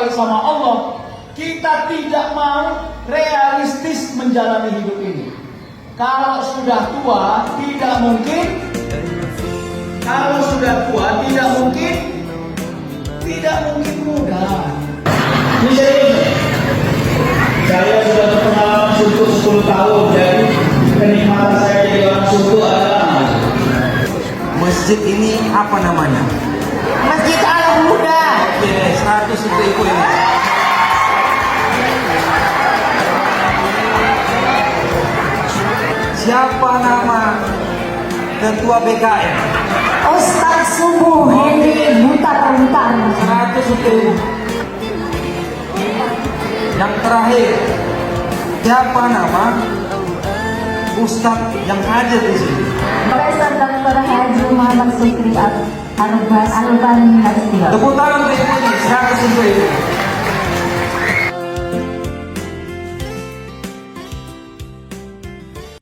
baik sama Allah, kita tidak mau realistis menjalani hidup ini. Kalau sudah tua tidak mungkin, tidak mungkin muda. Saya sudah berpengalaman suku 10 tahun, jadi kenikmatan saya jadi orang suku adalah masjid ini apa namanya? Masjid Al Huda. Oke, 100 untuk ibu ini. Siapa nama ketua BKM? Ustaz Subuh Henry Butar-Butar. 100 untuk ibu. Yang terakhir, siapa nama Ustadz yang hadir di sini? Profesor Dr. Haji Muhammad Sukri Al-Albani. Tepuk tangan untuk ibu.